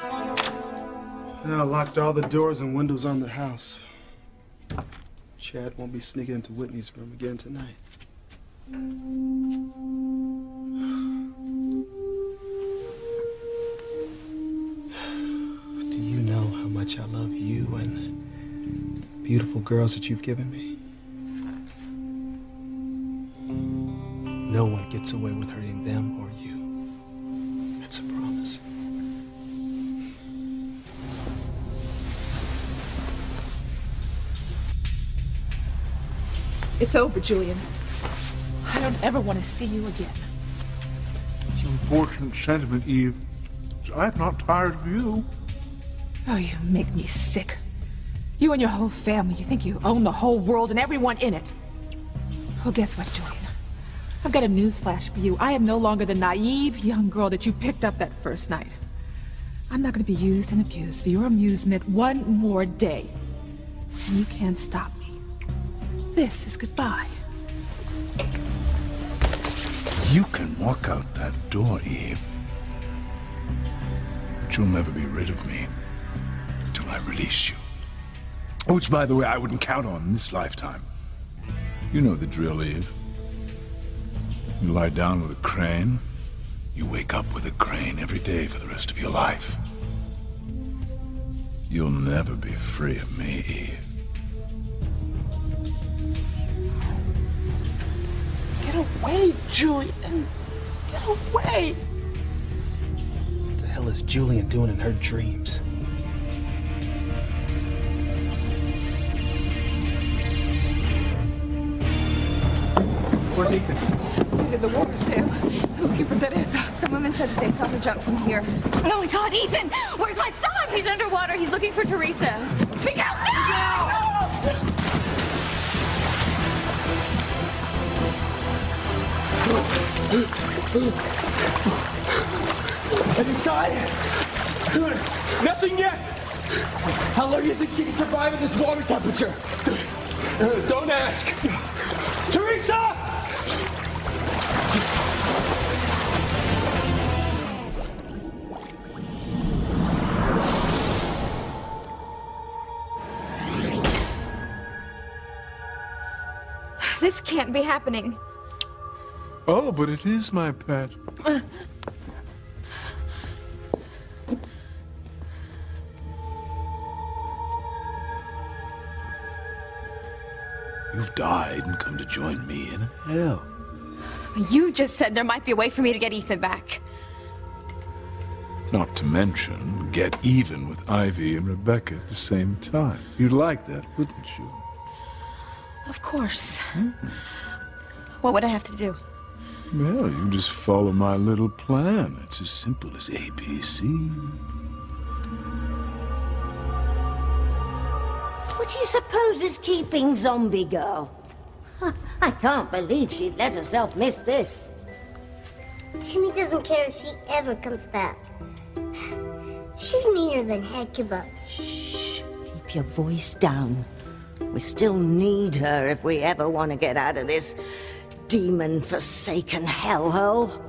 I locked all the doors and windows on the house. Chad won't be sneaking into Whitney's room again tonight. Do you know how much I love you and the beautiful girls that you've given me? No one gets away with hurting them or you. That's a promise. It's over, Julian. I don't ever want to see you again. It's an unfortunate sentiment, Eve. I'm not tired of you. Oh, you make me sick. You and your whole family, you think you own the whole world and everyone in it. Well, guess what, Julian? I've got a newsflash for you. I am no longer the naive young girl that you picked up that first night. I'm not going to be used and abused for your amusement one more day. And you can't stop me. This is goodbye. You can walk out that door, Eve. But you'll never be rid of me until I release you. Which, by the way, I wouldn't count on in this lifetime. You know the drill, Eve. You lie down with a crane, you wake up with a crane every day for the rest of your life. You'll never be free of me, Eve. Get away, Julian. Get away. What the hell is Julian doing in her dreams? Where's Ethan? He's in the water, Sam. Looking for Teresa. Some women said that they saw her jump from here. Oh my God, Ethan! Where's my son? He's underwater. He's looking for Teresa. Miguel, no! Inside? Nothing yet! How long do you think she can survive in this water temperature? Don't ask. Teresa! This can't be happening. Oh, but it is, my pet. You've died and come to join me in hell. You just said there might be a way for me to get Ethan back. Not to mention, get even with Ivy and Rebecca at the same time. You'd like that, wouldn't you? Of course. What would I have to do? Well, you just follow my little plan. It's as simple as ABC. What do you suppose is keeping Zombie Girl? I can't believe she'd let herself miss this. Timmy doesn't care if she ever comes back. She's meaner than Hecuba. Shh. Keep your voice down. We still need her if we ever want to get out of this demon-forsaken hellhole.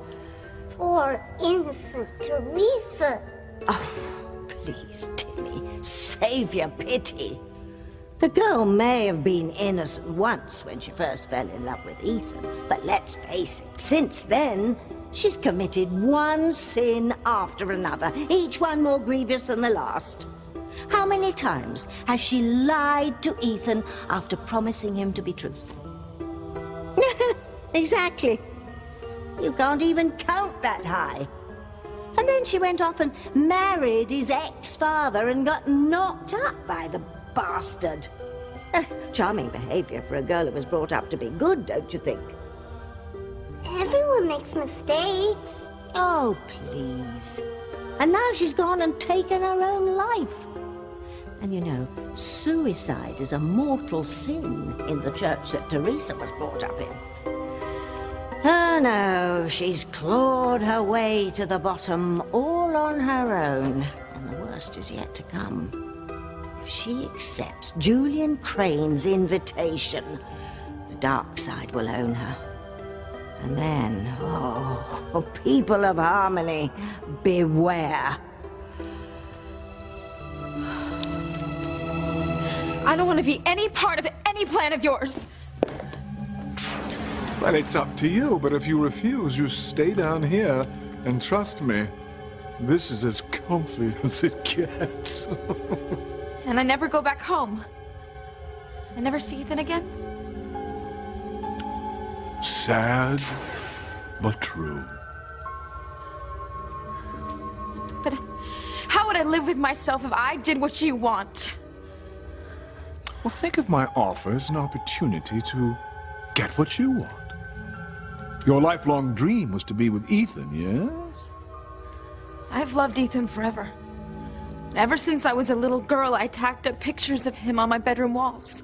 Poor innocent Teresa. Oh, please, Timmy, save your pity. The girl may have been innocent once when she first fell in love with Ethan, but let's face it, since then, she's committed one sin after another, each one more grievous than the last. How many times has she lied to Ethan after promising him to be truthful? Exactly. You can't even count that high. And then she went off and married his ex-father and got knocked up by the bastard. Charming behavior for a girl who was brought up to be good, don't you think? Everyone makes mistakes. Oh, please. And now she's gone and taken her own life. And you know, suicide is a mortal sin in the church that Teresa was brought up in. Oh no, she's clawed her way to the bottom all on her own. And the worst is yet to come. If she accepts Julian Crane's invitation, the dark side will own her. And then, oh, people of Harmony, beware. I don't want to be any part of any plan of yours. Well, it's up to you, but if you refuse, you stay down here, and trust me, this is as comfy as it gets. And I never go back home. I never see Ethan again. Sad, but true. But how would I live with myself if I did what you want? Well, think of my offer as an opportunity to get what you want. Your lifelong dream was to be with Ethan, yes? I've loved Ethan forever. Ever since I was a little girl, I tacked up pictures of him on my bedroom walls.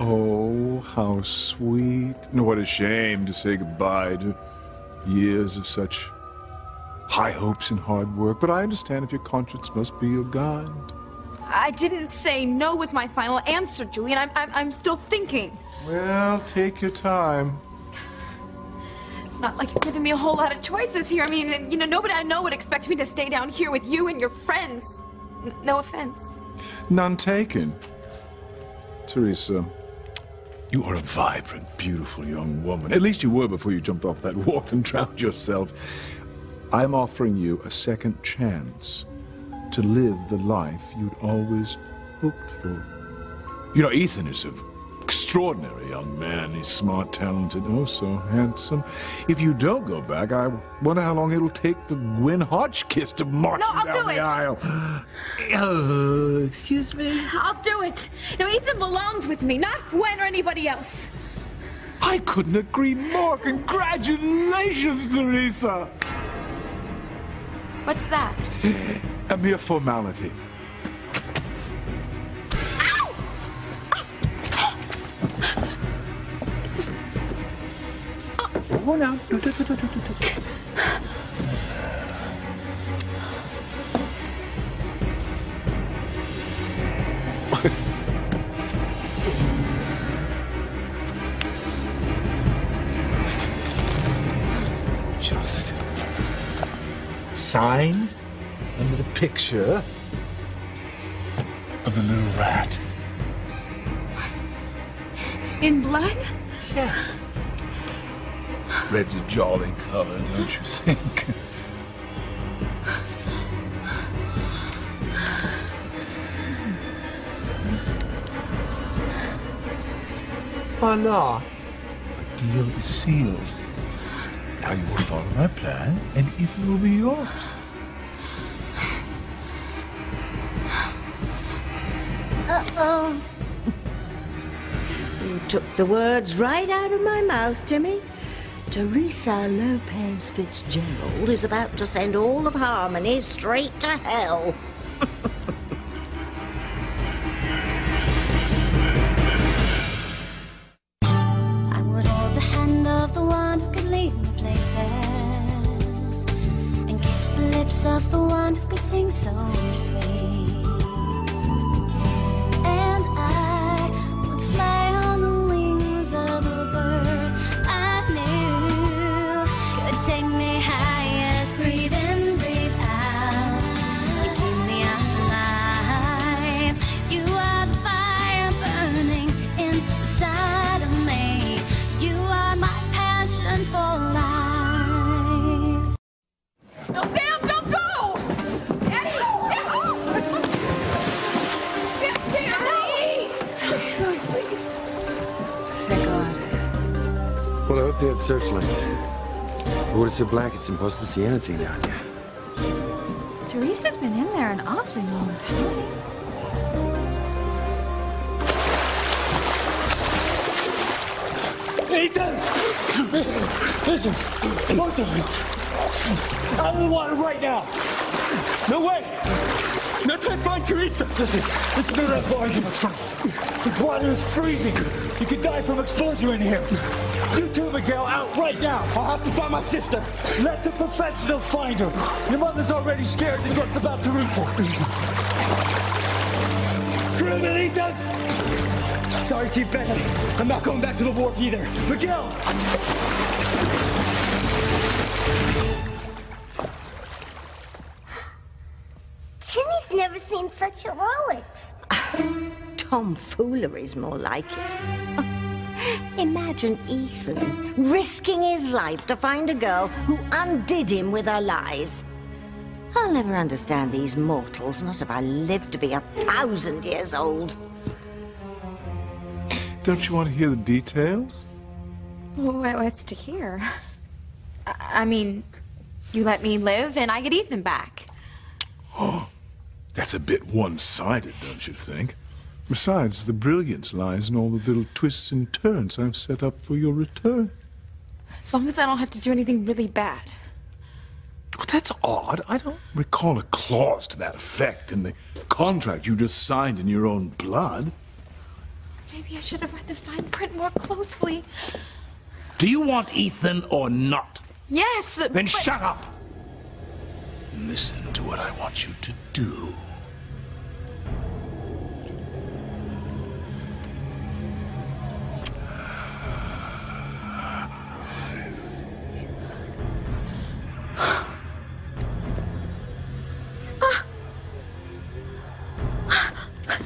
Oh, how sweet. What a shame to say goodbye to years of such high hopes and hard work, but I understand if your conscience must be your guide. I didn't say no was my final answer, Julian. I'm still thinking. Well, take your time. It's not like you're giving me a whole lot of choices here. I mean, you know, nobody I know would expect me to stay down here with you and your friends. No offense. None taken. Teresa, you are a vibrant, beautiful young woman. At least you were before you jumped off that wharf and drowned yourself. I'm offering you a second chance to live the life you'd always hoped for. You know, Ethan is an extraordinary young man. He's smart, talented, oh so handsome. If you don't go back, I wonder how long it'll take for Gwen Hotchkiss to march you down the aisle. Oh, excuse me? I'll do it. Now, Ethan belongs with me, not Gwen or anybody else. I couldn't agree more. Congratulations, Teresa. What's that? A mere formality. Oh, no. Just sign under the picture of a little rat. In blood? Yes. Red's a jolly color, don't you think? Voila. The deal is sealed. Now you will follow my plan, and Ethan will be yours. Uh-oh. You took the words right out of my mouth, Timmy. Teresa Lopez Fitzgerald is about to send all of Harmony straight to hell. I would hold the hand of the one who could lead me places and kiss the lips of the one who could sing so sweet. And I would fly on the wings of the bird I knew could take me highest. Breathe in, breathe out. You keep me alive. You are the fire burning inside of me. You are my passion for life. No, Sam, don't go! Eddie! Thank God. Well, I hope they have searchlights. But when it's so black, it's impossible to see anything down here. Teresa's been in there an awfully long time. Ethan! Listen, both of you, out of the water right now! No way! No time to find Teresa! Listen to that argument. This water is freezing. You could die from exposure in here. You two, Miguel, out right now. I'll have to find my sister. Let the professionals find her. Your mother's already scared and just about to root her. Groovin', Ethan! Sorry, Chief Bennett. I'm not going back to the wharf either. Miguel! Timmy's never seen such heroics. Tomfoolery's more like it. Imagine Ethan risking his life to find a girl who undid him with her lies. I'll never understand these mortals, not if I live to be 1,000 years old. Don't you want to hear the details? What's to hear? I mean, you let me live and I get Ethan back. Oh, that's a bit one-sided, don't you think? Besides, the brilliance lies in all the little twists and turns I've set up for your return. As long as I don't have to do anything really bad. Well, that's odd. I don't recall a clause to that effect in the contract you just signed in your own blood. Maybe I should have read the fine print more closely. Do you want Ethan or not? Yes, Then shut up! And listen to what I want you to do.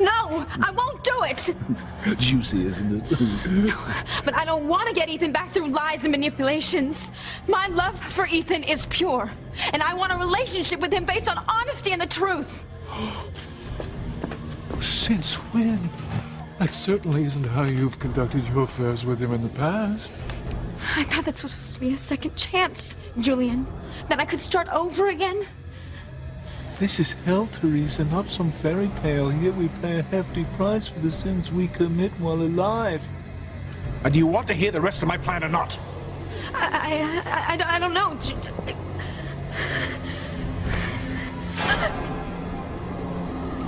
No, I won't do it. Juicy, isn't it? But I don't want to get Ethan back through lies and manipulations. My love for Ethan is pure, and I want a relationship with him based on honesty and the truth. Since when? That certainly isn't how you've conducted your affairs with him in the past. I thought this was supposed to be a second chance, Julian. That I could start over again. This is hell, Teresa, not some fairy tale. Here we pay a hefty price for the sins we commit while alive. And do you want to hear the rest of my plan or not? I don't know.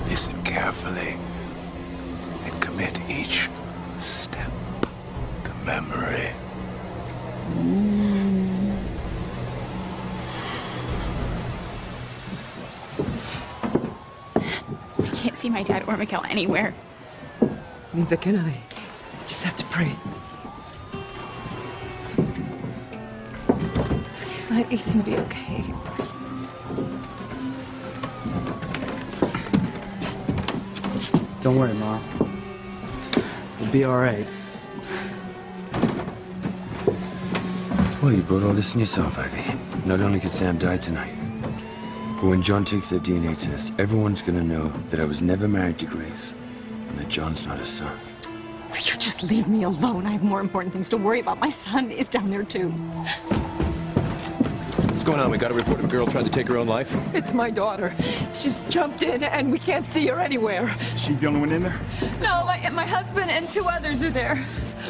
Listen carefully and commit each step to memory. I can't see my dad or Miguel anywhere. Neither can I. Just have to pray. Please let Ethan be okay. Don't worry, Mom. We'll be all right. Well, you brought all this on yourself, Ivy. Not only could Sam die tonight, but when John takes that DNA test, everyone's gonna know that I was never married to Grace, and that John's not his son. Will you just leave me alone? I have more important things to worry about. My son is down there, too. What's going on? We got a report of a girl trying to take her own life? It's my daughter. She's jumped in, and we can't see her anywhere. Is she the only one in there? No, my husband and 2 others are there.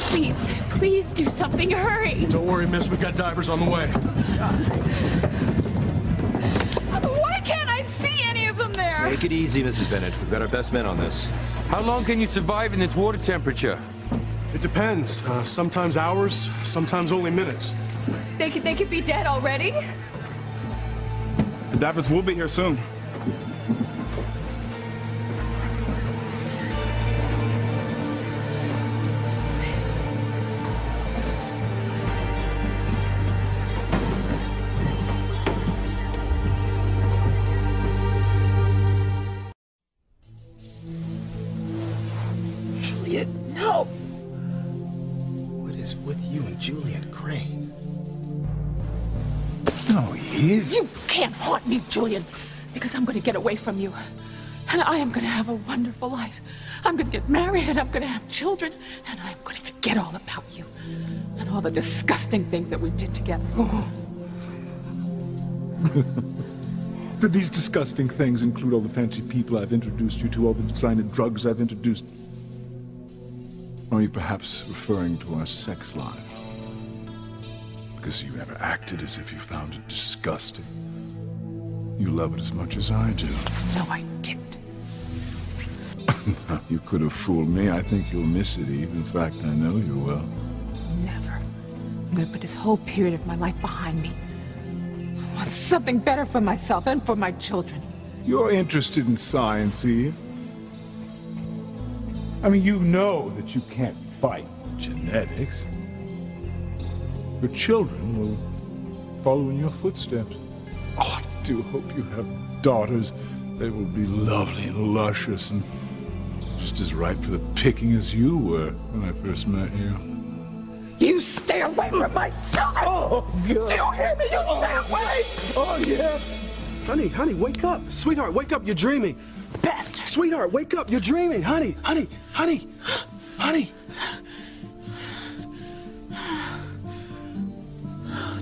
Please, please do something. Hurry. Don't worry, miss. We've got divers on the way. Why can't I see any of them there? Take it easy, Mrs. Bennett. We've got our best men on this. How long can you survive in this water temperature? It depends. Sometimes hours, sometimes only minutes. They could be dead already? The divers will be here soon. Julian, no. What is with you and Julian Crane? No, you. You can't haunt me, Julian, because I'm going to get away from you. And I am going to have a wonderful life. I'm going to get married and I'm going to have children. And I'm going to forget all about you and all the disgusting things that we did together. Did these disgusting things include all the fancy people I've introduced you to, all the designer drugs I've introduced? Or are you perhaps referring to our sex life? Because you never acted as if you found it disgusting. You love it as much as I do. No, I didn't. You could have fooled me. I think you'll miss it, Eve. In fact, I know you will. Never. I'm going to put this whole period of my life behind me. I want something better for myself and for my children. You're interested in science, Eve. I mean, you know that you can't fight genetics. Your children will follow in your footsteps. Oh, I do hope you have daughters. They will be lovely and luscious and Just as ripe for the picking as you were when I first met you. You stay away from my children! Oh, God. Do you hear me? You stay away! Oh, yeah. Honey, wake up. Sweetheart, wake up. You're dreaming. Pest! Sweetheart, wake up. You're dreaming. Honey.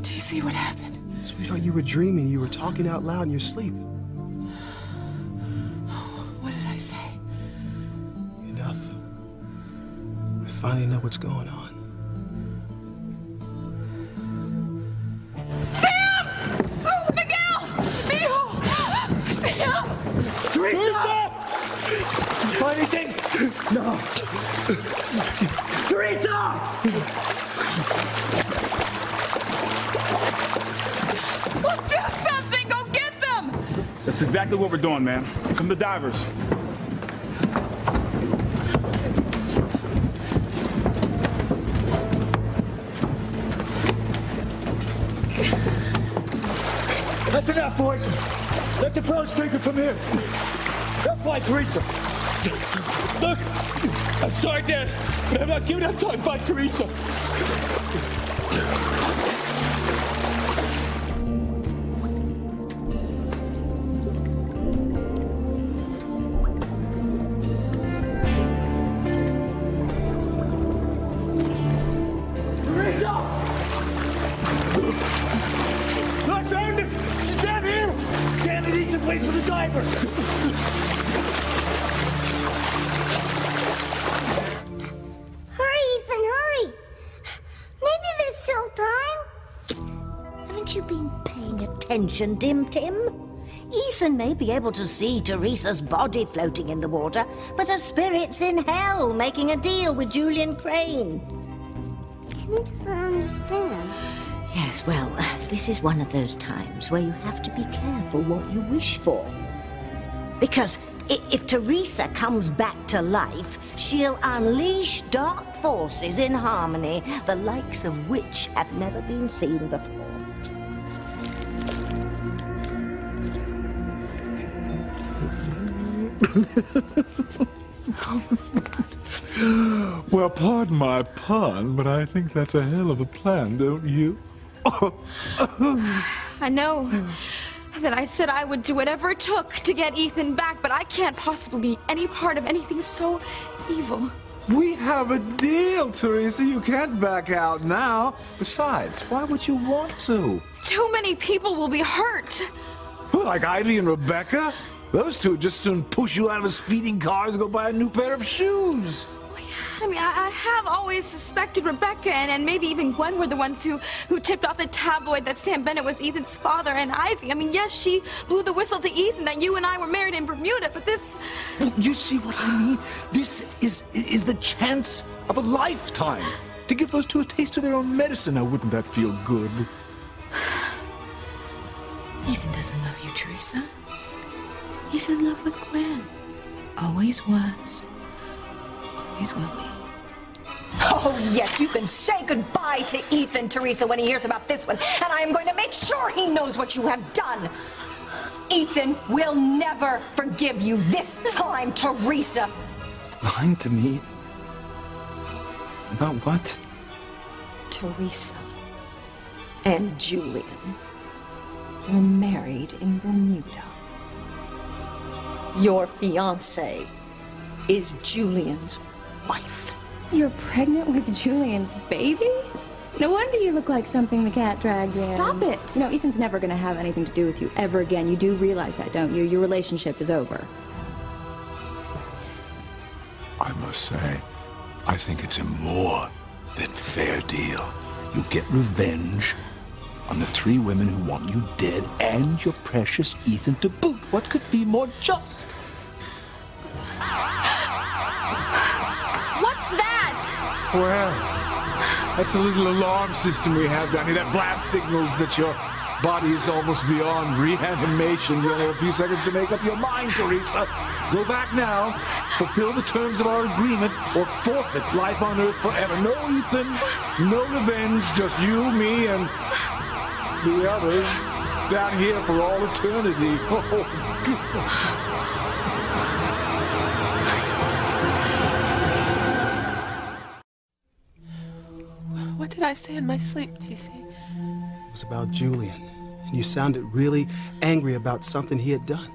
Do you see what happened? Sweetheart, you were dreaming. You were talking out loud in your sleep. What did I say? Enough. I finally know what's going on. Sam! Oh, Miguel! Mijo! Sam! Teresa! You find anything? No. Teresa! Well, do something! Go get them! That's exactly what we're doing, man. Come the divers. That's enough, boys. Let the pros take it from here. They'll fly Teresa. Look, I'm sorry, Dad, but I'm not giving up till I find Teresa. I found her! She's down here! Damn it, Ethan, wait for the divers! Hurry, Ethan, hurry! Maybe there's still time. Haven't you been paying attention, Dim Tim? Ethan may be able to see Teresa's body floating in the water, but her spirit's in hell making a deal with Julian Crane. Timmy doesn't understand. Yes, well, this is one of those times where you have to be careful what you wish for. Because if Teresa comes back to life, she'll unleash dark forces in Harmony, the likes of which have never been seen before. Well, pardon my pun, but I think that's a hell of a plan, don't you? I know that I said I would do whatever it took to get Ethan back, but I can't possibly be any part of anything so evil. We have a deal, Teresa. You can't back out now. Besides, why would you want to? Too many people will be hurt. Who, like Ivy and Rebecca? Those two would just soon push you out of a speeding car and go buy a new pair of shoes. I mean, I have always suspected Rebecca and maybe even Gwen were the ones who tipped off the tabloid that Sam Bennett was Ethan's father, and Ivy. I mean, yes, she blew the whistle to Ethan that you and I were married in Bermuda, but this... You see what I mean? This is the chance of a lifetime. To give those two a taste of their own medicine. Now, wouldn't that feel good? Ethan doesn't love you, Teresa. He's in love with Gwen. Always was. Always will be. Oh, yes, you can say goodbye to Ethan, Teresa, when he hears about this one, and I am going to make sure he knows what you have done. Ethan will never forgive you this time, Teresa. Lying to me? About what? Teresa and Julian were married in Bermuda. Your fiancé is Julian's wife. You're pregnant with Julian's baby? No wonder you look like something the cat dragged in. Stop it! You know, Ethan's never gonna have anything to do with you ever again. You do realize that, don't you? Your relationship is over. I must say, I think it's a more than fair deal. You get revenge on the three women who want you dead and your precious Ethan to boot. What could be more just? What's that? Well, that's a little alarm system we have down here that blast signals that your body is almost beyond reanimation. You only have a few seconds to make up your mind, Teresa. Go back now, fulfill the terms of our agreement, or forfeit life on Earth forever. No Ethan, no revenge, just you, me, and the others down here for all eternity. Oh, God. I say in my sleep, TC? It was about Julian. And you sounded really angry about something he had done.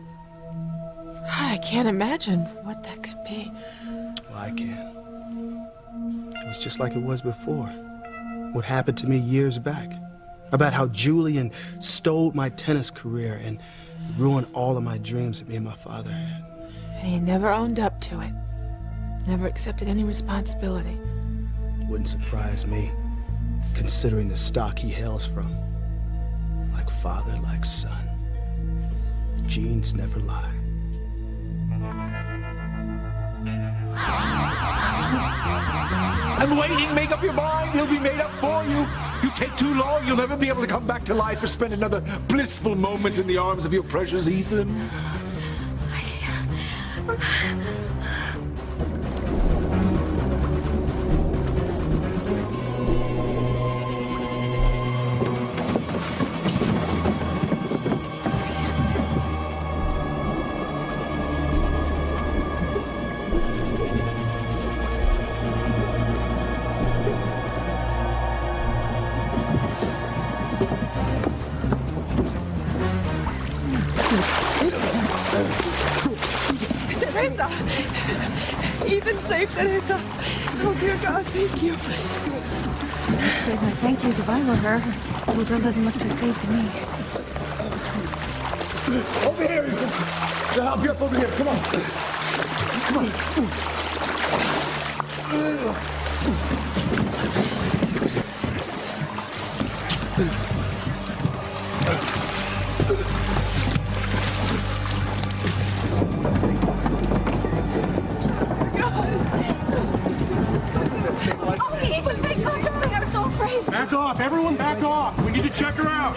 I can't imagine what that could be. Well, I can. It was just like it was before. What happened to me years back. About how Julian stole my tennis career and ruined all of my dreams that me and my father had. And he never owned up to it. Never accepted any responsibility. Wouldn't surprise me, considering the stock he hails from. Like father, like son. Genes never lie. I'm waiting. Make up your mind. He'll be made up for you. You take too long, you'll never be able to come back to life or spend another blissful moment in the arms of your precious Ethan. Teresa! Ethan's safe, Teresa. Oh, dear God, thank you. I'd say my thank yous if I were her. The little girl doesn't look too safe to me. Over here, Ethan. I'll help you up over here. Come on. Come on. Back off, everyone back off. We need to check her out.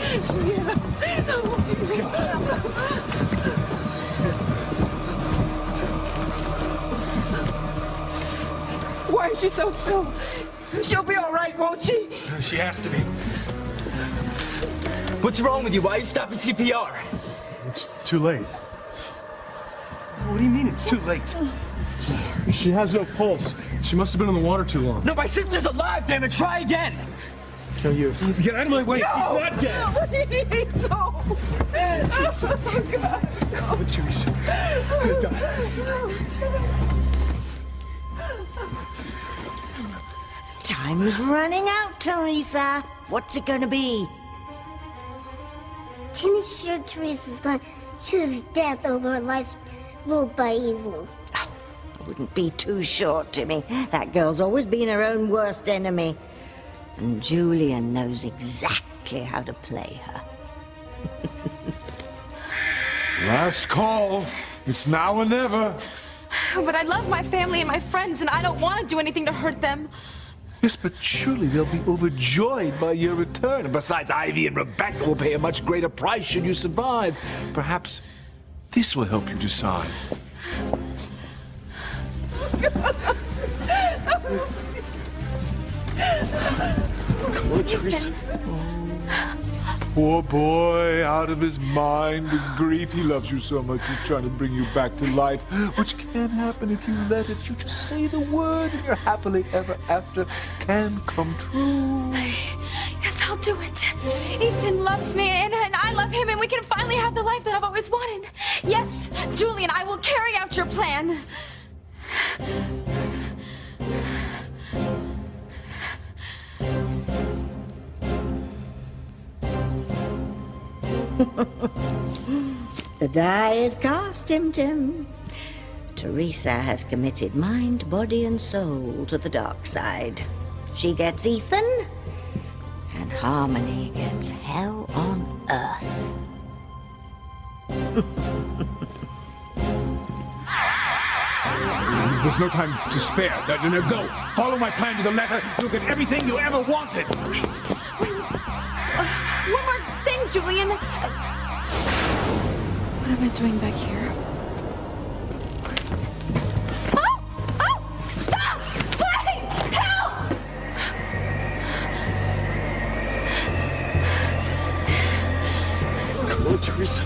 Why is she so still? She'll be all right, won't she? She has to be. What's wrong with you? Why are you stopping CPR? It's too late. What do you mean it's too late? She has no pulse. She must have been in the water too long. No, my sister's alive, damn it. Try again. It's no use. Get out of my way. No! She's not dead. Please, no. Oh, God. Oh, Teresa. Time's running out, Teresa. What's it gonna be? Timmy's sure Teresa's gonna choose death over a life ruled by evil. Oh, I wouldn't be too sure, Timmy. That girl's always been her own worst enemy. And Julian knows exactly how to play her. Last call. It's now or never. But I love my family and my friends, and I don't want to do anything to hurt them. Yes, but surely they'll be overjoyed by your return. And besides, Ivy and Rebecca will pay a much greater price should you survive. Perhaps this will help you decide. Come on, Teresa. Poor boy, out of his mind with grief. He loves you so much, he's trying to bring you back to life, which can't happen if you let it. You just say the word and your happily ever after can come true. Yes, I'll do it. Ethan loves me, and I love him, and we can finally have the life that I've always wanted. Yes, Julian, I will carry out your plan. The die is cast, Tim Tim. Teresa has committed mind, body, and soul to the dark side. She gets Ethan, and Harmony gets hell on earth. There's no time to spare. Now, go. Follow my plan to the letter. You'll get everything you ever wanted. One more thing, Julian. What am I doing back here? Oh! Oh! Stop! Please! Help! Come on, Teresa.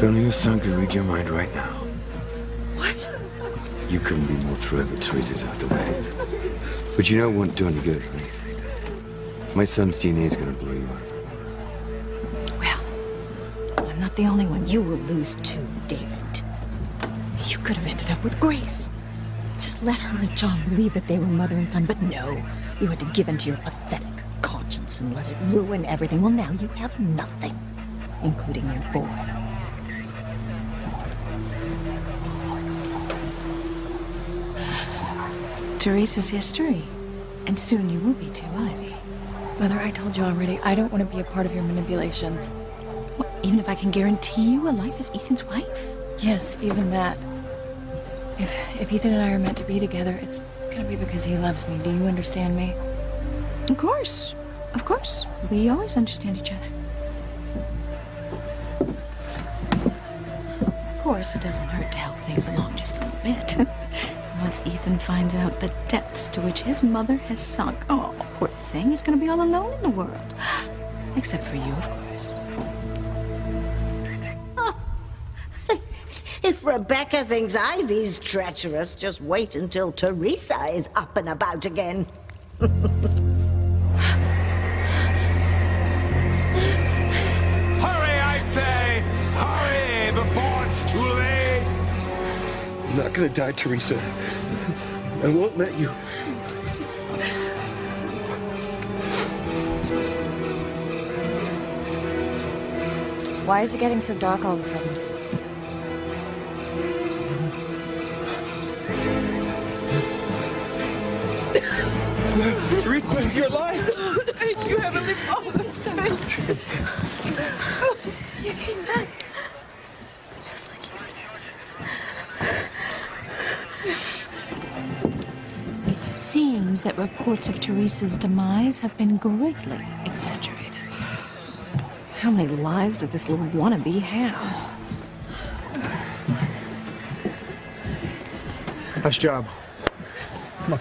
only your son can read your mind right now. What? You couldn't be more thrilled that Teresa's out the way. But you know it won't do any good, right? My son's DNA is gonna blow you out of the water. Well, I'm not the only one. You will lose too, David. You could have ended up with Grace. Just let her and John believe that they were mother and son, but no. You had to give in to your pathetic conscience and let it ruin everything. Well, now you have nothing, including your boy. Teresa's history. And soon you will be too, Ivy. Mother, I told you already, I don't want to be a part of your manipulations. Well, even if I can guarantee you a life as Ethan's wife? Yes, even that. If Ethan and I are meant to be together, it's gonna be because he loves me. Do you understand me? Of course. Of course. We always understand each other. Of course, it doesn't hurt to help things along just a little bit. Once Ethan finds out the depths to which his mother has sunk, oh, poor thing, he's gonna be all alone in the world. Except for you, of course. If Rebecca thinks Ivy's treacherous, just wait until Teresa is up and about again. Hurry, I say! Hurry before it's too late! I'm not gonna die, Teresa. I won't let you. Why is it getting so dark all of a sudden? Teresa, you're alive! Thank you, Heavenly Father. Thank you. You came back. Just like you said. It seems that reports of Teresa's demise have been greatly exaggerated. How many lives did this little wannabe have? Nice job. Come on.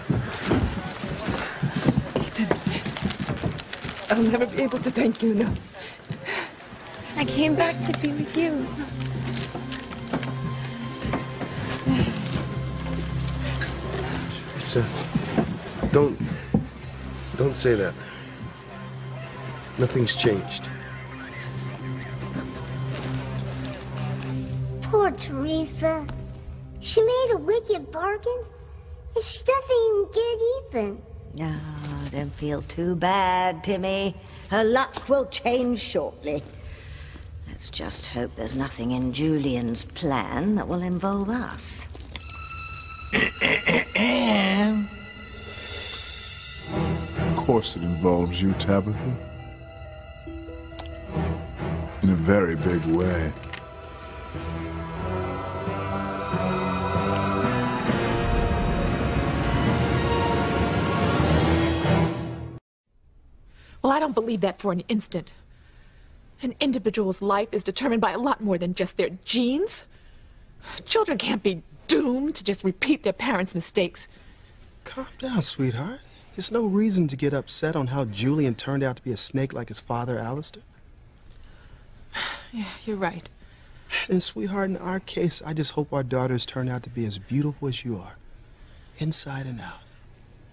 I'll never be able to thank you enough. I came back to be with you. Teresa, don't say that. Nothing's changed. Poor Teresa. She made a wicked bargain, and she doesn't even get even. No, don't feel too bad, Timmy. Her luck will change shortly. Let's just hope there's nothing in Julian's plan that will involve us. Of course it involves you, Tabitha. In a very big way. Well, I don't believe that for an instant. An individual's life is determined by a lot more than just their genes. Children can't be doomed to just repeat their parents' mistakes. Calm down, sweetheart. There's no reason to get upset on how Julian turned out to be a snake like his father, Alistair. Yeah, you're right. And sweetheart, in our case, I just hope our daughters turn out to be as beautiful as you are, inside and out.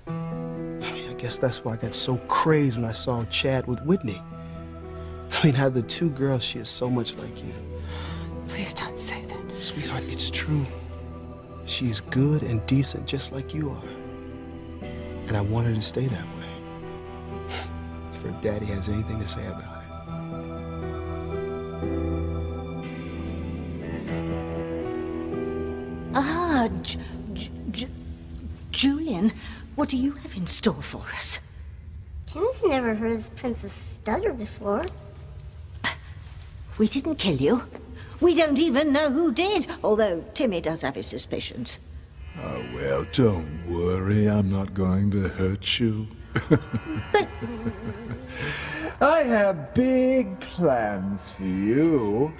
I guess that's why I got so crazed when I saw Chad with Whitney. I mean, how the two girls, she is so much like you. Please don't say that. Sweetheart, it's true. She's good and decent just like you are. And I want her to stay that way. If her daddy has anything to say about it. Ah, Julian, what do you have in store for us? Timmy's never heard of Princess Stutter before. We didn't kill you. We don't even know who did, although Timmy does have his suspicions. Oh, well, don't worry. I'm not going to hurt you. But... I have big plans for you.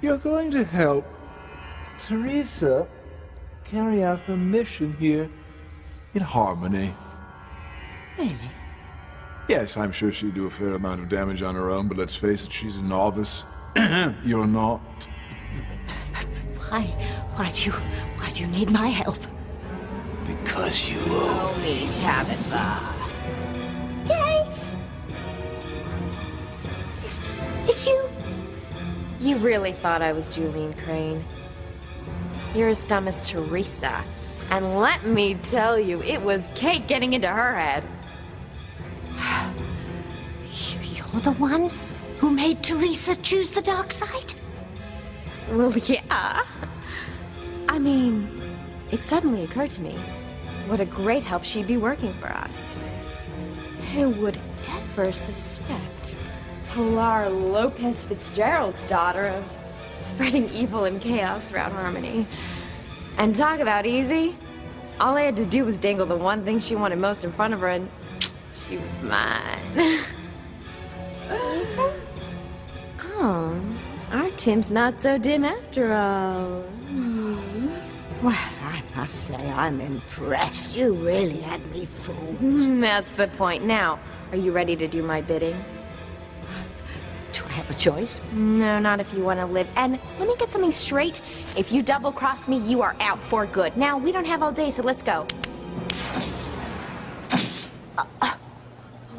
You're going to help Teresa carry out her mission here in Harmony. Really? Yes, I'm sure she'd do a fair amount of damage on her own, but let's face it, she's a novice. You're not. Why do you need my help? Because you owe me, Tabitha. It's you. You really thought I was Julian Crane. You're as dumb as Teresa. And let me tell you, it was cake getting into her head. You're the one who made Teresa choose the dark side? Well, yeah. I mean, it suddenly occurred to me what a great help she'd be working for us. Who would ever suspect Pilar Lopez Fitzgerald's daughter of spreading evil and chaos throughout Harmony? And talk about easy. All I had to do was dangle the one thing she wanted most in front of her and she was mine. Oh, our Tim's not so dim after all. Well, I must say I'm impressed. You really had me fooled. That's the point. Now, are you ready to do my bidding? Do I have a choice? No, not if you want to live. And let me get something straight. If you double-cross me, you are out for good. Now, we don't have all day, so let's go.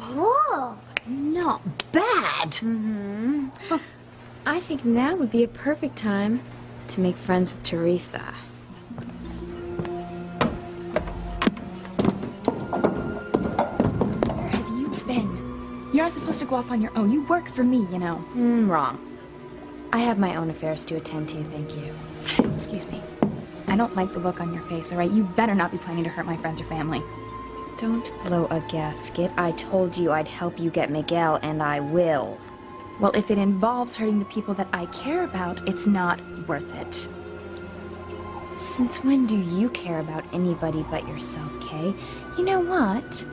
Whoa, not bad. Mm-hmm. I think now would be a perfect time to make friends with Teresa. Where have you been? You're not supposed to go off on your own. You work for me, you know. Wrong. I have my own affairs to attend to, thank you. Excuse me. I don't like the look on your face, all right? You better not be planning to hurt my friends or family. Don't blow a gasket. I told you I'd help you get Miguel, and I will. Well, if it involves hurting the people that I care about, it's not worth it. Since when do you care about anybody but yourself, Kay? You know what?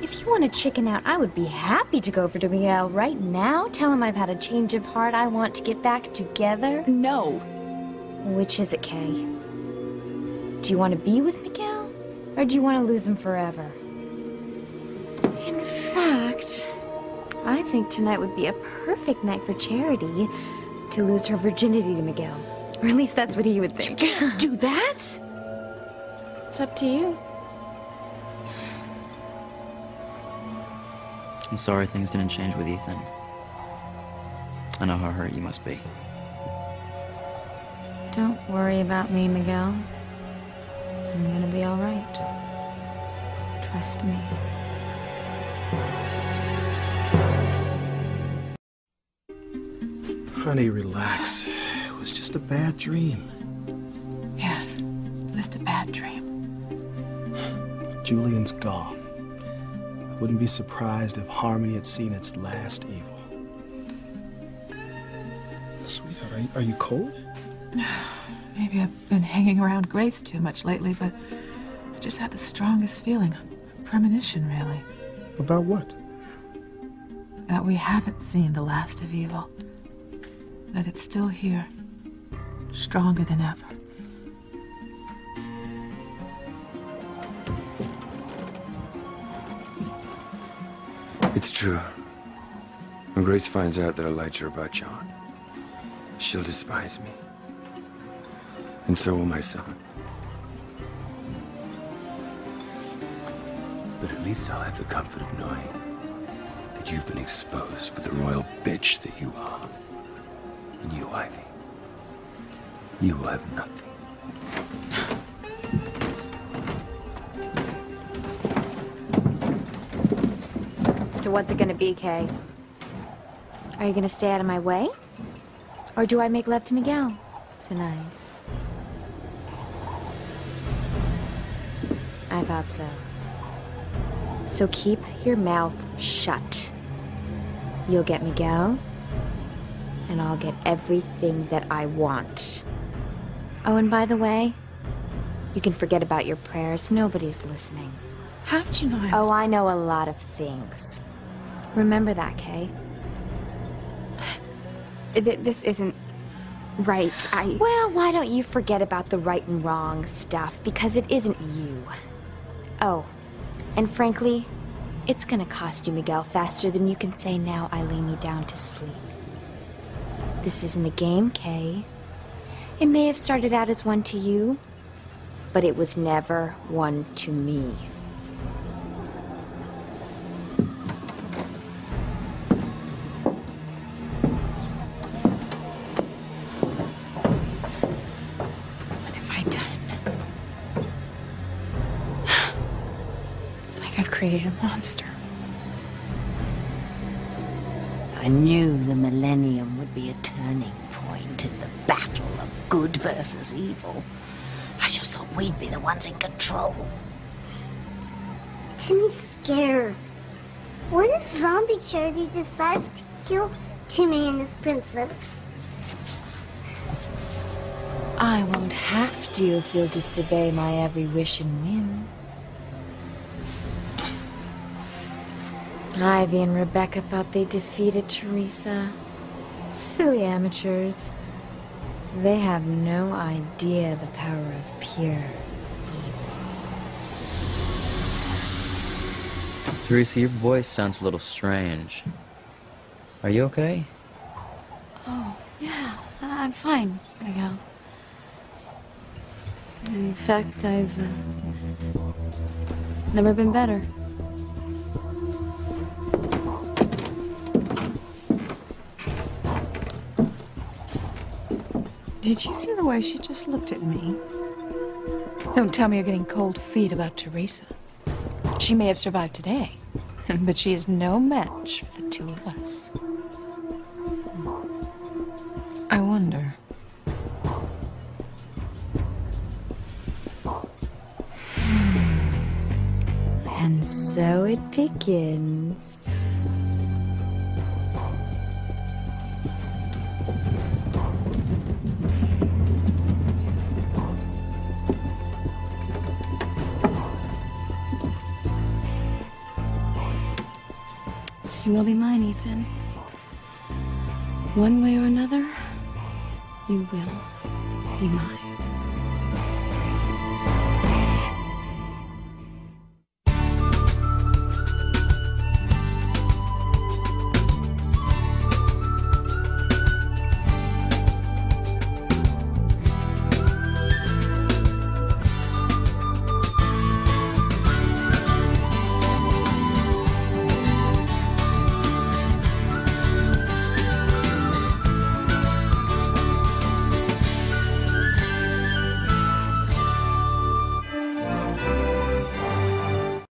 If you want to chicken out, I would be happy to go over to Miguel right now. Tell him I've had a change of heart. I want to get back together. No. Which is it, Kay? Do you want to be with Miguel? Or do you want to lose him forever? In fact, I think tonight would be a perfect night for Charity to lose her virginity to Miguel. Or at least that's what he would think. You can't do that! It's up to you. I'm sorry things didn't change with Ethan. I know how hurt you must be. Don't worry about me, Miguel. I'm gonna be all right. Trust me. Honey, relax. It was just a bad dream. Yes, just a bad dream. Julian's gone. I wouldn't be surprised if Harmony had seen its last evil. Sweetheart, are you cold? Maybe I've been hanging around Grace too much lately, but I just had the strongest feeling. A premonition, really. About what? That we haven't seen the last of evil. That it's still here. Stronger than ever. It's true. When Grace finds out that I lied to her about John, she'll despise me. And so will my son. But at least I'll have the comfort of knowing that you've been exposed for the royal bitch that you are. And you, Ivy, you will have nothing. So what's it gonna be, Kay? Are you gonna stay out of my way? Or do I make love to Miguel tonight? I thought so. So keep your mouth shut. You'll get Miguel, and I'll get everything that I want. Oh, and by the way, you can forget about your prayers. Nobody's listening. How did you know I was... Oh, I know a lot of things. Remember that, Kay? This isn't right. Well, why don't you forget about the right and wrong stuff? Because it isn't you. Oh, and frankly, it's gonna cost you, Miguel, faster than you can say, now I lay me down to sleep. This isn't a game, Kay. It may have started out as one to you, but it was never one to me. What have I done? It's like I've created a monster. I knew the millennium would be a turning point in the battle of good versus evil. I just thought we'd be the ones in control. Timmy's scared. What if Zombie Charity decides to kill Timmy and his princess? I won't have to if you'll just obey my every wish and win. Ivy and Rebecca thought they defeated Teresa. Silly amateurs. They have no idea the power of pure Teresa, your voice sounds a little strange. Are you okay? Oh, yeah, I'm fine, Miguel. In fact, I've never been better. Did you see the way she just looked at me? Don't tell me you're getting cold feet about Teresa. She may have survived today, but she is no match for the two of us. I wonder. And so it begins. You will be mine, Ethan. One way or another, you will be mine.